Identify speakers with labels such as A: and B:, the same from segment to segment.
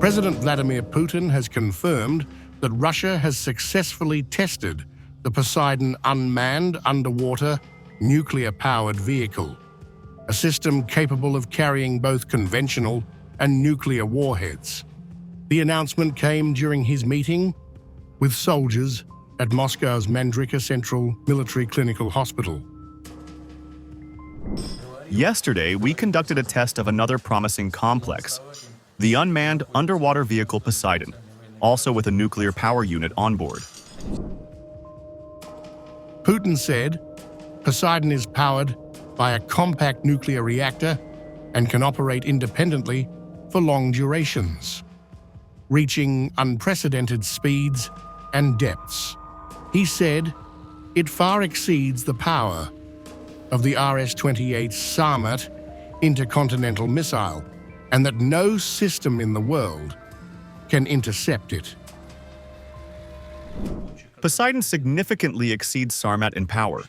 A: President Vladimir Putin has confirmed that Russia has successfully tested the Poseidon unmanned underwater nuclear-powered vehicle, a system capable of carrying both conventional and nuclear warheads. The announcement came during his meeting with soldiers at Moscow's Mandrika Central Military Clinical Hospital.
B: Yesterday, we conducted a test of another promising complex, the unmanned underwater vehicle Poseidon, also with a nuclear power unit on board.
A: Putin said Poseidon is powered by a compact nuclear reactor and can operate independently for long durations, reaching unprecedented speeds and depths. He said it far exceeds the power of the RS-28 sharpest intercontinental missile, and that no system in the world can intercept it.
B: Poseidon significantly exceeds Sarmat in power.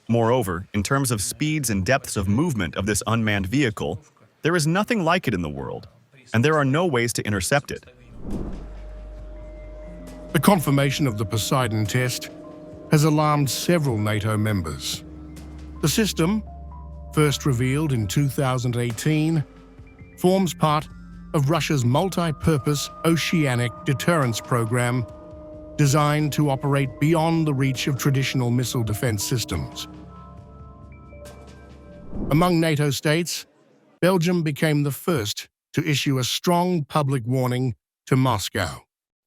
B: Moreover, in terms of speeds and depths of movement of this unmanned vehicle, there is nothing like it in the world, and there are no ways to intercept it.
A: The confirmation of the Poseidon test has alarmed several NATO members. The system, first revealed in 2018, forms part of Russia's multi-purpose oceanic deterrence program designed to operate beyond the reach of traditional missile defense systems. Among NATO states, Belgium became the first to issue a strong public warning to Moscow.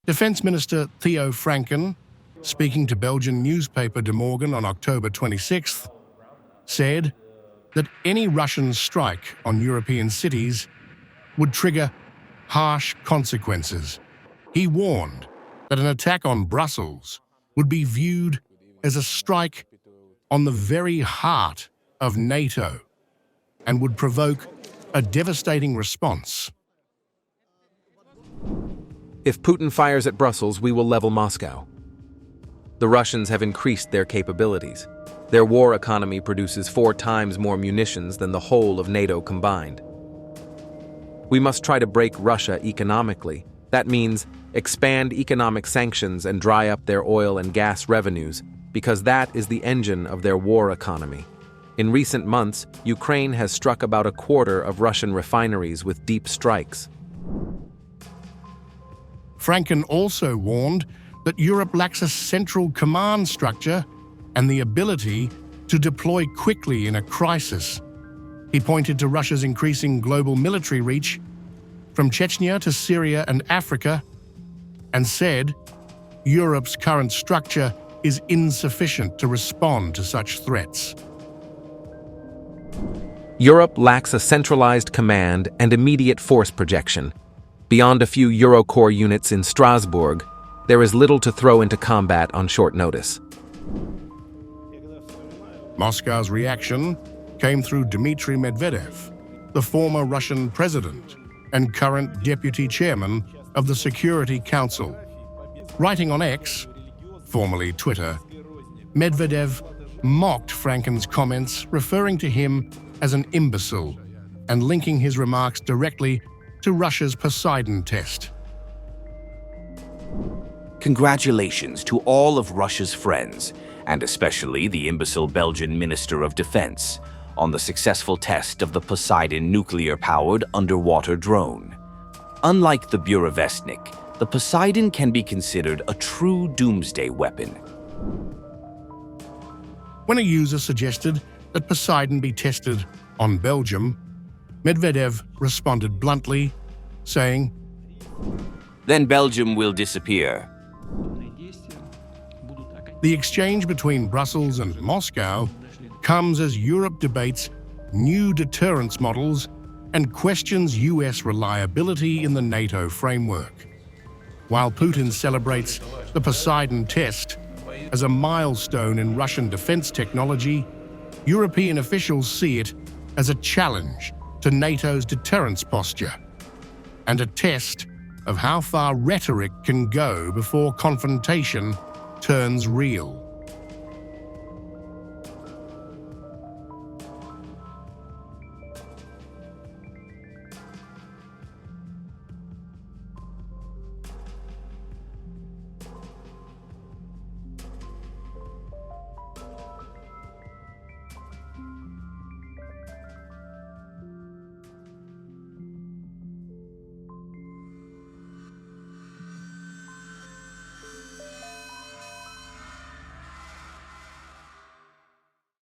A: Defense Minister Theo Francken, speaking to Belgian newspaper De Morgan on October 26th, said that any Russian strike on European cities would trigger harsh consequences. He warned that an attack on Brussels would be viewed as a strike on the very heart of NATO and would provoke a devastating response.
C: If Putin fires at Brussels, we will level Moscow. The Russians have increased their capabilities. Their war economy produces 4 times more munitions than the whole of NATO combined. We must try to break Russia economically. That means expand economic sanctions and dry up their oil and gas revenues, because that is the engine of their war economy. In recent months, Ukraine has struck about a quarter of Russian refineries with deep strikes.
A: Francken also warned that Europe lacks a central command structure and the ability to deploy quickly in a crisis. He pointed to Russia's increasing global military reach from Chechnya to Syria and Africa, and said Europe's current structure is insufficient to respond to such threats.
C: Europe lacks a centralized command and immediate force projection. Beyond a few Eurocorps units in Strasbourg, there is little to throw into combat on short notice.
A: Moscow's reaction came through Dmitry Medvedev, the former Russian president and current deputy chairman of the Security Council. Writing on X, formerly Twitter, Medvedev mocked Francken's comments, referring to him as an imbecile and linking his remarks directly to Russia's Poseidon test.
D: Congratulations to all of Russia's friends, and especially the imbecile Belgian Minister of Defense, on the successful test of the Poseidon nuclear-powered underwater drone. Unlike the Burevestnik, the Poseidon can be considered a true doomsday weapon.
A: When a user suggested that Poseidon be tested on Belgium, Medvedev responded bluntly, saying,
D: "Then Belgium will disappear."
A: The exchange between Brussels and Moscow comes as Europe debates new deterrence models and questions US reliability in the NATO framework. While Putin celebrates the Poseidon test as a milestone in Russian defense technology, European officials see it as a challenge to NATO's deterrence posture and a test of how far rhetoric can go before confrontation turns real.